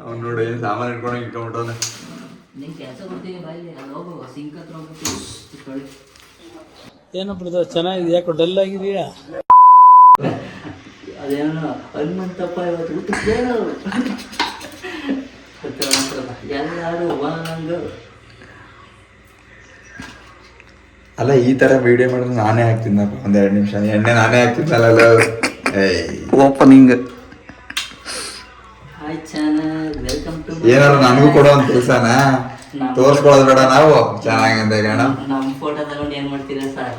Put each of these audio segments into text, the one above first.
ಅವ್ನು ನೋಡಿ ಸಾಮಾನು ಇಟ್ಕೊಂಡು ಇಟ್ಕೊಂಡ್ಬಿಟ್ಟವನೆ. ಏನೋ ಬ್ರದರ್ ಚೆನ್ನಾಗಿದೆ, ಯಾಕೋ ಡಲ್ ಆಗಿದೆಯಾ? ಅದೇನೋ ಹನುಮಂತಪ್ಪ ಇವತ್ತು ಊಟಕ್ಕೆ ಎಲ್ಲಾರು ಅಲ್ಲ ಈ ತರ ವಿಡಿಯೋ ಮಾಡಿದ್ರೆ ನಾನೇ ಹಾಕ್ತಿದ್ದಪ್ಪ ಒಂದೆರಡು ನಿಮಿಷ ಎಣ್ಣೆ ನಾನೇ ಹಾಕ್ತಿದ್ದಲ್ಲ. Opening hi channel, welcome to. ಏನಾದ್ರು ನನಗೂ ಕೊಡೋ ಒಂದು ಕೆಲಸನ ತೋರ್ಸ್ಕೊಳ್ಳೋದು ಬೇಡ ನಾವು ಚೆನ್ನಾಗಂತ ಗಣ. ನಮ್ಮ ಫೋಟೋ ತಗೊಂಡು ಏನ್ ಮಾಡ್ತೀರಾ ಸರ್?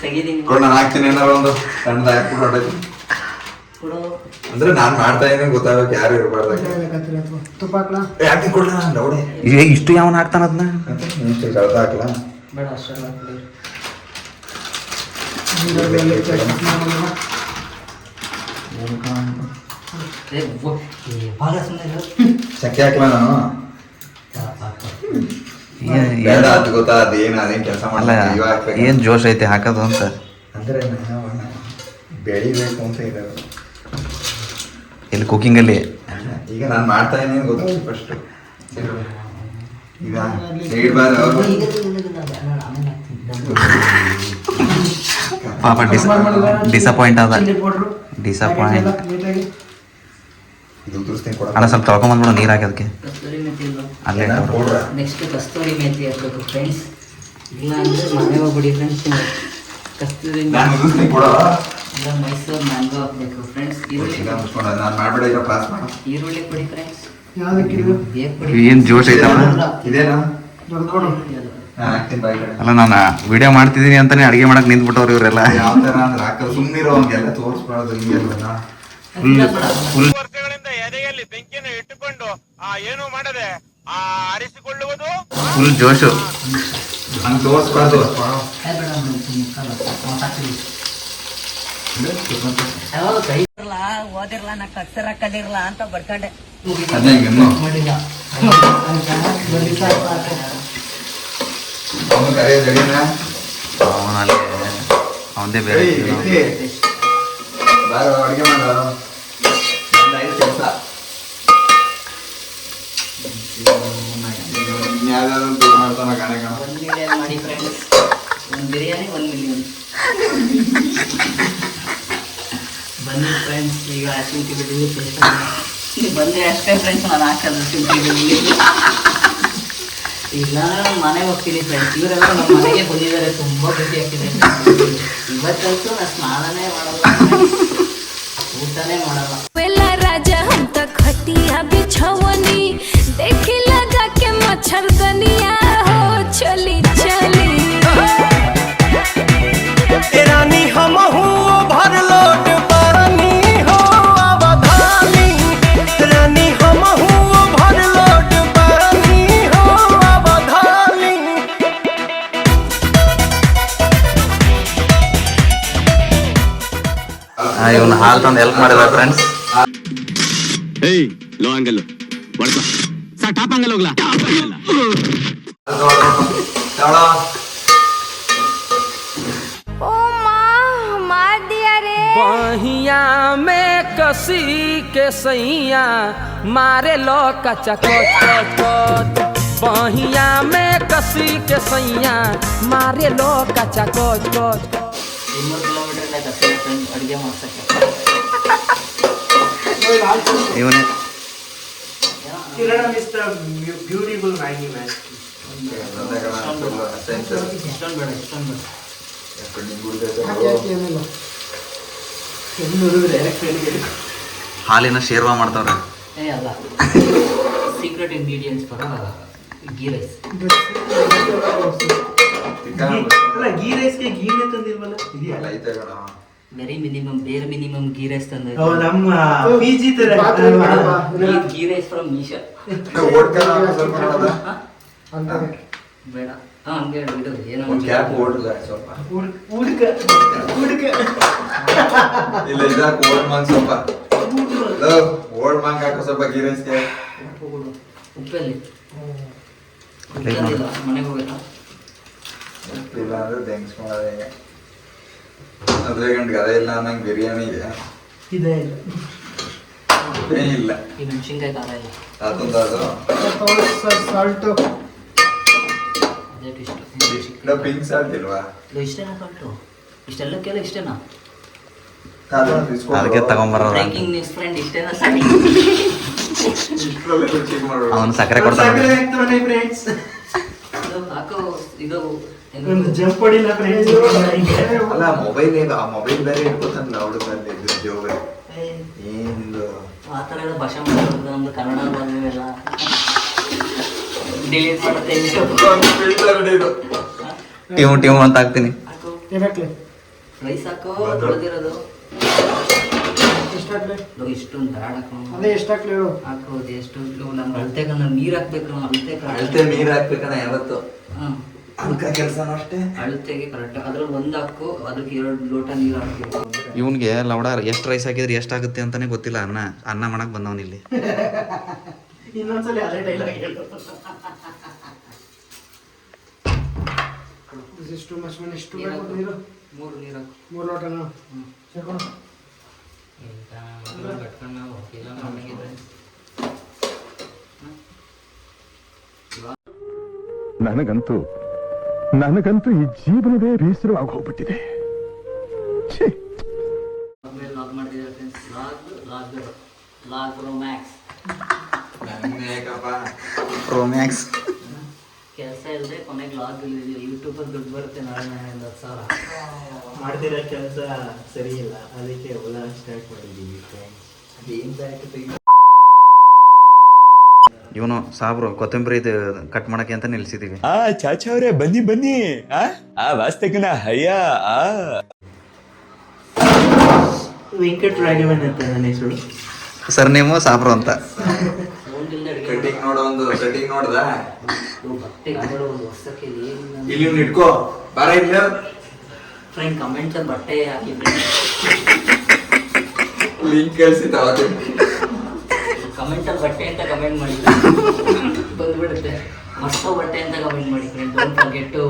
ತೆಗೀತೀನಿ ನಾನು ಹಾಕ್ತೀನಿ, ಏನಾರು ಒಂದು ಸಣ್ಣದ ಹಾಕ್ಬಿಟ್ಟು ಕೊಡೋ ಅಂದ್ರೆ ನಾನ್ ಮಾಡ್ತಾ ಇದೀನಿ ಗೊತ್ತಾಗಕ್ಕೆ ಯಾರು ಇರಬಾರ್ದು. ಯಾಕೆ ಕೊಡ್ಲ ನೋಡಿ ಇಷ್ಟು ಯಾವನ್ ಹಾಕ್ತಾನ ಅದನ್ನ ಕಳ್ದ ಹಾಕ್ಲ ಬೇಡ ಅಷ್ಟೆಲ್ಲ ಚಕ್ಕೆ ಹಾಕ್ಲ ನಾನು ಬೇಡ ಅದು ಗೊತ್ತಾ ಅದೇನು ಅದೇನ್ ಕೆಲಸ ಮಾಡಲ್ಲ. ಏನ್ ಜೋಶ್ ಐತೆ ಹಾಕೋದು ಅಂತ ಅಂದ್ರೆ ಬೆಳಿಬೇಕು ಅಂತ ಇರೋದು ಇಲ್ಲಿ ಕುಕಿಂಗ್ ಅಲ್ಲಿ. ಈಗ ನಾನು ಮಾಡ್ತಾ ಇದೀನಿ ಗೊತ್ತಾಯ್ತು ಫಸ್ಟ್. ಈಗ ಪಾಪ ಡಿಸಪಾಯಿಂಟ್ ಅದ. ಡಿಸಪಾಯಿಂಟ್ ಅಣ್ಣ ಸ್ವಲ್ಪ ತೊಳ್ಕೊಂಬಂದ್ಬಿಡು ನೀರು ಹಾಕೋದಕ್ಕೆ. ಕಸ್ತೂರಿ ಮೆಥಿ ಅಲ್ಲೇ ನೆಕ್ಸ್ಟ್ ಕಸ್ತೂರಿ ಮೆಥಿ ಹಾಕ್ಬೇಕು ಫ್ರೆಂಡ್ಸ್. ಇಲ್ಲ ಅಂದ್ರೆ ಮನೆ ಹೋಗ್ಬಿಡಿ ಫ್ರೆಂಡ್ಸ್. ಕಸ್ತೂರಿ ಇಲ್ಲ ಮೈಸೂರು ಮ್ಯಾಂಗೋ ಹಾಕ್ಬೇಕು ಫ್ರೆಂಡ್ಸ್. ಈರುಳ್ಳಿ ಕೊಡಿ ಫ್ರೆಂಡ್ಸ್. ಏನ್ ಜೋಶ್ ಐತವ. ಇದೇನಾ ಅಲ್ಲ ನಾನು ವಿಡಿಯೋ ಮಾಡ್ತಿದ್ದೀನಿ ಅಂತಾನೆ ಅಡಿಗೆ ಮಾಡಕ್ ನಿಂತ್ಬಿಟ್ಟವ್ರು ಇವರೆಲ್ಲ. ಯಾವ ತರ ಅಂದ್ರೆ ಹಾಕಲ್ ಸುಮ್ಮನಿರೋ ಅವ್ನಿಗೆಲ್ಲ ತೋರಿಸ್ಬಾರ್ದು. ಹಿಂಗೆಲ್ಲ ಫುಲ್ ವರ್ಷಗಳಿಂದ ಎದೆಯಲ್ಲಿ ಬೆಂಕಿಯನ್ನು ಇಟ್ಟುಕೊಂಡು ಏನು ಮಾಡದೆ ಆರಿಸಿಕೊಳ್ಳುವುದು ಫುಲ್ ಜೋಶು. ಹಂಗೆ ತೋರಿಸ್ಬಾರ್ದು. ಓದಿರ್ಲ ನಾ ಅಕ್ಷರ ಕಲಿರ್ಲ ಅಂತ ಬಡ್ಕೊಂಡೆ. ಅದೇ ಹಿಂಗನ್ನು ಅವನು ಕರೆಯೋದು ಅಡಿನ ಅವನಲ್ಲಿ ಅವಂದೇ ಬೇರೆ. ಬಾರ ಅಡುಗೆ ಮಾಡ ಕೆಲಸ. ಯಾವ್ದಾದ್ರು ಮಾಡ್ತಾನ ಗಣ ಗಣ. 1 ಮಿಲಿಯನ್ ಮಾಡಿ ಫ್ರೆಂಡ್ಸ್. ಒಂದು ಬಿರಿಯಾನಿ 1 ಮಿಲಿಯನ್. ಬನ್ನಿ ಫ್ರೆಂಡ್ಸ್, ಈಗ ಶುಂಠಿ ಬೆಳ್ಳುಳ್ಳಿ ಪೇಸ್ಟ್ ಬಂದರೆ ಅಷ್ಟೇ ಫ್ರೆಂಡ್ಸ್ ನಾನು ಹಾಕೋದು ಶುಂಠಿ ಬೆಳ್ಳುಳ್ಳಿ. ಈಗ ನಾನು ಮನೆಗೆ ಹೋಗ್ತೀನಿ ಫ್ರೆಂಡ್ಸ್. ಇವರೆಲ್ಲ ನಮ್ಮ ಮನೆಗೆ ಬಂದಿದ್ದಾರೆ, ತುಂಬ ಖುಷಿ ಆಗ್ತಿದೆ. ಇವತ್ತಂತೂ ನಾನು ಸ್ನಾನನೇ ಮಾಡಲ್ಲ, ಊಟನೇ ಮಾಡಲ್ಲ. राजा हम तक खटिया बिछवनी देखी लगा के मच्छरदनिया हो चली चली रानी हम भर लोट पानी हो अवधानी. रानी हम भर लोट पानी हो अवधानी. ಇವನು ಹಾಲ್ ತಂದು ಹೆಲ್ಪ್ ಮಾಡಿದ ಫ್ರೆಂಡ್ಸ್. ಲೋ ಅಂಗಲ್ ಬಡ್ಕೋ ಸರ್, ಟಾಪ್ ಅಂಗಲ್ ಹೋಗ್ಲಾ. ओ माँ मार दिया रे. बहिया में कसी के सैया मारे लो कचा कोच कोच कोच. बहिया में कसी के सैया मारे लो कचा कोच कोच. 200 ಕಿಲೋಮೀಟರ್ ಕಷ್ಟ ಫ್ರೆಂಡ್ಸ್ ಅಡುಗೆ ಮಾಡ್ಸಕ್ಕೆ. ಇವನೇ Kiran is the beautiful Maggie man. ಇಷ್ಟೊಂದು ಬೇಡ, ಇಷ್ಟೊಂದು ಬೇಡ. ಹಾಲಿನ ಶೇರ್ವಾ ಮಾಡ್ತಾವ್ರೆ. ಅಲ್ಲ, secret ingredients for ghee rice. ಅಲ್ಲ ಗೀ ರೈಸ್ಗೆ ಗೀನೇ ತಂದಿಲ್ವಲ್ಲ? ಇದೆಯಲ್ಲ ಐತೆ ಕಣ. ವೆರಿ ಮಿನಿಮಮ್, ಬೇರೆ ಮಿನಿಮಮ್ ಗೀ ರೈಸ್ ತಂದ. ನಮ್ಮ ಪಿಜಿ ತರ ಗೀ ರೈಸ್ ಫ್ರಮ್ ಈಶಾ. ಬೇಡ, ಹಂಗೆ ಬಿಡು. ಏನೋ ಕ್ಯಾಪ್ ಓಡ್ಲ ಸ್ವಲ್ಪ ಹುಡುಕ ಇಲ್ಲ ಇದಾಕ ಓಲ್ಡ್ ಮಾಂಕ್ ಸ್ವಲ್ಪ ಓಲ್ಡ್ ಮಾಂಕ್ ಹಾಕೋ ಸ್ವಲ್ಪ ಗೀರೈಸ್ಗೆ. ಉಪ್ಪಲ್ಲಿ ಮನೆಗೆ ಹೋಗ್ಬೇಕಾ? ಇಲ್ಲ ಅಂದ್ರೆ ಥ್ಯಾಂಕ್ಸ್ ಮಾಡೋದೇ. 15 ಗಂಟೆಗೆ ಅದೇ ಇಲ್ಲ ನಂಗೆ ಬಿರಿಯಾನಿಗೆ ಇದೆ ಇಲ್ಲ ಈ ಮೆಣಸಿನ್ಕಾಯಿ ಖಾರ ಇಲ್ಲ. ಅದೊಂದು ಅದು ಸಾಲ್ಟು ಅದೇ ಇಷ್ಟು ಪಿಂಕ್ ಸಾಲ್ಟ್ ಇಲ್ವಾ ಇಷ್ಟೇನಾ ಸಾಲ್ಟು? ಇಷ್ಟೆಲ್ಲಕ್ಕೆಲ್ಲ ಇಷ್ಟೇನಾ? ಅದಕ್ಕೆ ತಗೊಂಬರೋದು ಬ್ರೇಕಿಂಗ್ ನ್ಯೂಸ್ ಫ್ರೆಂಡ್ ಇಷ್ಟೇನಾ ಸಾಲ್ಟ್? ಅವನು ಸಕ್ಕರೆ ಕೊಡ್ತಾನೆ. ಫ್ರೆಂಡ್ಸ್ ಇದು ಹಾಕೋ ಇದು ಏನು? ಒಂದು ಜಂಪ್ ಹೊಡಿಲ್ಲ ಫ್ರೆಂಡ್ಸ್. ಅಲ್ಲ ಮೊಬೈಲ್ ಆ ಮೊಬೈಲ್ ಬೇರೆ ಇಟ್ಕೊತಾನಲ್ಲ ಅವಳು ಬಂದು ಜೋಗ ಏನಿಲ್ಲ ಆ ಥರ ಎಲ್ಲ ಭಾಷೆ ಮಾಡೋದು ನಮ್ದು ಕನ್ನಡ ಬಂದಿವೆಲ್ಲ ಡಿಲೀಟ್ ಮಾಡುತ್ತೆ. ಟಿವ್ ಅಂತ ಹಾಕ್ತೀನಿ. ಹಾಕು ಏನಾಗ್ಲಿ ರೈಸ್ ಹಾಕು ತೊಳೆದಿರೋದು ಎಷ್ಟಾಗ್ಲಿ ಇಷ್ಟೊಂದು ಬೇಡ ಅದೇ ಎಷ್ಟಾಗ್ಲಿ ಹೇಳು. ಹಾಕೋದು ಎಷ್ಟು ನಮ್ಗೆ ಅಳ್ತೆಗ ನಾವು ನೀರು ಹಾಕ್ಬೇಕು. ನಾವು ಅಳತೆ ನೀರ್ ಹಾಕ್ಬೇಕಣ್ಣ ಯಾವತ್ತು ಹಾಂ ಅಲ್ಕ ಕೆಲಸನೂ ಅಷ್ಟೇ ಅಳತೆಗೆ ಕರೆಕ್ಟ್ ಅದ್ರಲ್ಲಿ ಒಂದು ಹಾಕು ಅದಕ್ಕೆ 2 ಲೋಟ ನೀರು ಹಾಕ್ಬೇಕು. ಇವನ್ಗೆ ಲವಡ ಎಷ್ಟು ರೈಸ್ ಹಾಕಿದ್ರೆ ಎಷ್ಟಾಗುತ್ತೆ ಅಂತಾನೆ ಗೊತ್ತಿಲ್ಲ. ಅನ್ನ ಮಾಡಕ್ ಬಂದವನ್ ಇಲ್ಲಿ. ಇನ್ನೊಂದ್ಸಲಿ ಅದೇ ಡೈಲಾಗ್ ಹೇಳು. ಇಷ್ಟು ಮಚ್ ಎಷ್ಟು ಬೇಕು ನೀರು? 3 ನೀರು ಹಾಕು. 3 ಲೋಟನ ಸೇರ್ಕೊಂಡು ಕಟ್ಕೊಂಡು ನಾವು ಇಲ್ಲ ನಮಗಿದ್ರೆ ನನಗಂತೂ ಈ ಜೀವನವೇ ಬೇಸರವಾಗಿ ಹೋಗ್ಬಿಟ್ಟಿದೆ. ಆಮೇಲೆ ಲಾಗ್ ಮಾಡ್ತಿದ್ದಾರೆ ಫ್ರೆಂಡ್ಸ್. ಲಾಗ್ ರೋಮ್ಯಾಕ್ಸ್ ರೋಮ್ಯಾಕ್ಸ್ ಕೆಲಸ ಇಲ್ಲದೆ ಕೊನೆಗೆ ಲಾಗ್ ಯೂಟ್ಯೂಬಲ್ಲಿ ದುಡ್ಡು ಬರುತ್ತೆ. ನಾಳೆ 10,000 ಮಾಡ್ತಿರೋ ಕೆಲಸ ಸರಿ ಇಲ್ಲ, ಅದಕ್ಕೆ ಹೊಲ ಸ್ಟಾರ್ಟ್ ಮಾಡಿದ್ದೀವಿ ಫ್ರೆಂಡ್ಸ್. ಇವನು ಸಾಬ್ರು ಕೊತ್ತಂಬರಿ ಕಟ್ ಮಾಡಕ್ಕೆ ಅಂತ ನಿಲ್ಸಿದೀವಿ. ಚಾಚಾ ಅವ್ರೆ ಬನ್ನಿ ಬನ್ನಿ. ವಾಸ್ತಕನ ಹಯ್ಯ. ವೆಂಕಟ್ ರಾಘವನ್ ಅಂತ ನನ್ನ ಹೆಸರು. ಸರ್ ನೇಮು ಸಾಬ್ರು ಅಂತ. ಕಟಿಂಗ್ ನೋಡೋ ಒಂದು ಕಟಿಂಗ್ ನೋಡ್ದ ಬಟ್ಟೆ ಒಂದು ವರ್ಷಕ್ಕೆ ಇಲ್ಲಿ ಇಟ್ಕೋ ಬಾರ ಇಲ್ಲ ಫ್ರೆಂಡ್ ಕಮೆಂಟ್ಸ್ ಬಟ್ಟೆ ಹಾಕಿ ಲಿಂಕ್ ಕಳ್ಸಿತ್ತ ಅವತ್ತು ಕಮೆಂಟಲ್ಲಿ ಬಟ್ಟೆ ಅಂತ ಕಮೆಂಟ್ ಮಾಡಿ ಬಂದ್ಬಿಡುತ್ತೆ. ಮಸ್ತ್ ಬಟ್ಟೆ ಅಂತ ಕಮೆಂಟ್ ಮಾಡಿ friend. Don't forget to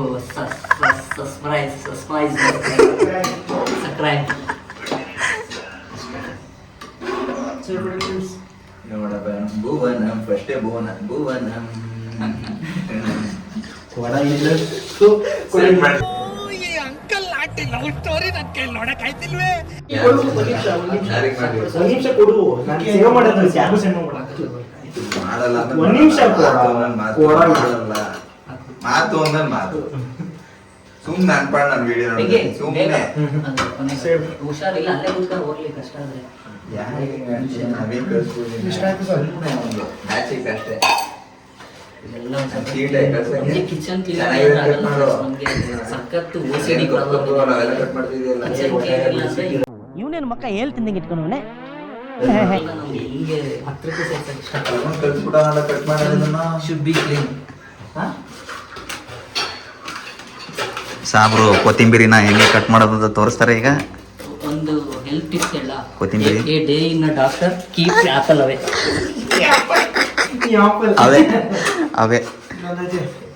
subscribe. ನೋಡಪ್ಪ ಭುವನಂ ಫಸ್ಟೇ ಭುವನಂ ಕೊಡ ಇಲ್ಲ ಒಂದ್ ನಿಮಿಷ ಕೊಡು, ನಾನು ಸೇವ್ ಮಾಡೋದು ಯಾರು ಸೆಂಡ್ ಮಾಡಲ್ಲ ಒಂದ್ ನಿಮಿಷ ಮಾತು ಒಂದನ್ ಮಾತು ಸುಮ್ನೆ ಅನ್ಪಾಡ್ ನನ್ನ ವಿಡಿಯೋ ನೋಡಿ ಸುಮ್ನೆ ಹುಷಾರಿಲ್ಲ ಅಲ್ಲೇ ಕೂತ್ಕೊಂಡು ಹೋಗ್ಲಿ ಕಷ್ಟ ಆದ್ರೆ ನಾವೇನ್ ಕಳ್ಸ್ಬೋದು ಅಷ್ಟೇ ಕಿಚನ್ ಸಖತ್ತು ಕಟ್ ಮಾಡ್ತಿದ್ಯಲ್ಲ ಇವನೇನು ಮಕ್ಕ ಹೇಳ್ತಿದ್ದಂಗೆ ಇಟ್ಕೊಂಡವನೆ ಹಿಂಗೆ 10 ರೂಪಾಯಿ ಸೇರ್ಸಕ್ಕೆ ಇಷ್ಟ. ಕಳ್ಸ್ಬಿಟ್ಟ ಕಟ್ ಮಾಡೋದನ್ನ ಶುಡ್ ಬಿ ಕ್ಲೀನ್. ಸಾಬ್ರು ಕೊತ್ತಿಂಬರಿನ ಹೆಂಗೆ ಕಟ್ ಮಾಡೋದು ತೋರಿಸ್ತಾರೆ ಈಗ. ಒಂದು ಹೆಲ್ತ್ ಟಿಪ್ಸ್ ಹೇಳ. ಕೊತ್ತಿಂಬರಿ a day in a doctor keep apple away. Away away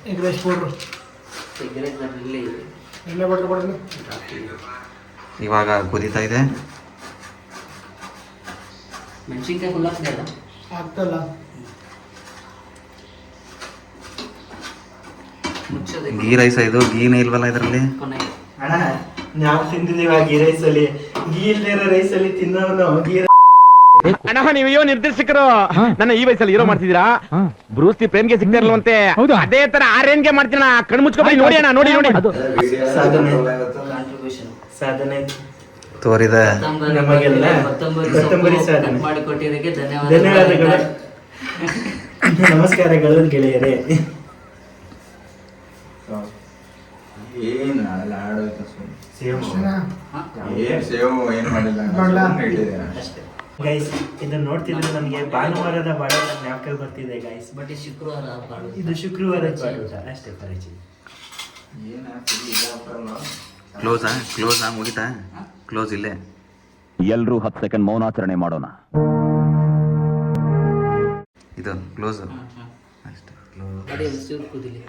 egg rice powder ಇಲ್ಲಿ ಎಲ್ಲ ಬಟ್ಲು ಕೊಡಲಿ. ಇವಾಗ ಕುದೀತಾ ಇದೆ. ಮೆಣಸಿನ್ಕಾಯಿ ಫುಲ್ ಹಾಕ್ತಿಲ್ಲ ಆಗ್ತಲ್ಲ ಮುಚ್ಚೋದೆ ಗೀ ರೈಸ್ ಇದು ಗೀನೇ ಇಲ್ವಲ್ಲ ಇದರಲ್ಲಿ. ಕೊನೆಗೆ ಅಣ್ಣ ನಾವು ತಿಂದಿದ್ದೀವಿ ಗೀ ರೈಸ್ ಅಲ್ಲಿ. ಗೀ ಇಲ್ದೇ ಇರೋ ರೈಸ್ ಅಲ್ಲಿ ತಿನ್ನೋನು ಗೀ ಅಣ್ಣ ನೀವಯ್ಯೋ ನಿರ್ದೇಶಕರು ನನ್ನ ಈ ವಯಸ್ಸಲ್ಲಿ ಹೀರೋ ಮಾಡ್ತಿದ್ದೀರಾ. ಬ್ರೂಸ್ಲಿ ಪ್ರೇಮ್ಗೆ ಸಿಗ್ತಾ ಇರಲ್ವಂತೆ, ಅದೇ ತರ ಆ ರೇಂಜ್ಗೆ ಮಾಡ್ತೀನ. ಕಣ್ಣು ಮುಚ್ಕೊಂಡು ನೋಡಿ ಅಣ್ಣ, ನೋಡಿ ಸಾಧನೆ ಕಾಂಟ್ರಿಬ್ಯೂಷನ್ ಸಾಧನೆ ತೋರಿದ ನಮಗೆಲ್ಲ ಕೊತ್ತಂಬರಿ ಸಾಧನೆ ಮಾಡಿಕೊಟ್ಟಿದ್ದಕ್ಕೆ ಧನ್ಯವಾದಗಳು. ನಮಸ್ಕಾರಗಳು ಗೆಳೆಯರೇ. ಏನ್ ಆಡೋಯ್ತು ಸೇವ್ ಏನ್ ಸೇವ್ ಏನ್ ಮಾಡಿಲ್ಲ ಇಟ್ಟಿದ್ದೇನೆ ಅಷ್ಟೇ ಗೈಸ್. ಇದನ್ನ ನೋಡ್ತಿದ್ರೆ ನಮಗೆ ಭಾನುವಾರದ ಬಾಡೂಟ ಜ್ಞಾಪಕ ಬರ್ತಿದೆ ಗೈಸ್. ಬಟ್ ಈ ಶುಕ್ರವಾರ ಬಾಡುದು. ಇದು ಶುಕ್ರವಾರದ ಬಾಡೂಟ ಅಷ್ಟೇ ಪರಿಚಯ. ಏನ್ ಆಗ್ತಿದೆ ಇದಾಗ್ತಾರಲ್ಲ ಕ್ಲೋಸಾ ಮುಗಿತಾ ಕ್ಲೋಸ್ ಇಲ್ಲೇ. ಎಲ್ರೂ 10 ಸೆಕೆಂಡ್ ಮೌನಾಚರಣೆ ಮಾಡೋಣ. ಇದು ಕ್ಲೋಸ್ ಅಡಿ ಒಂದು ಚೂರು ಕುದಿಲಿ.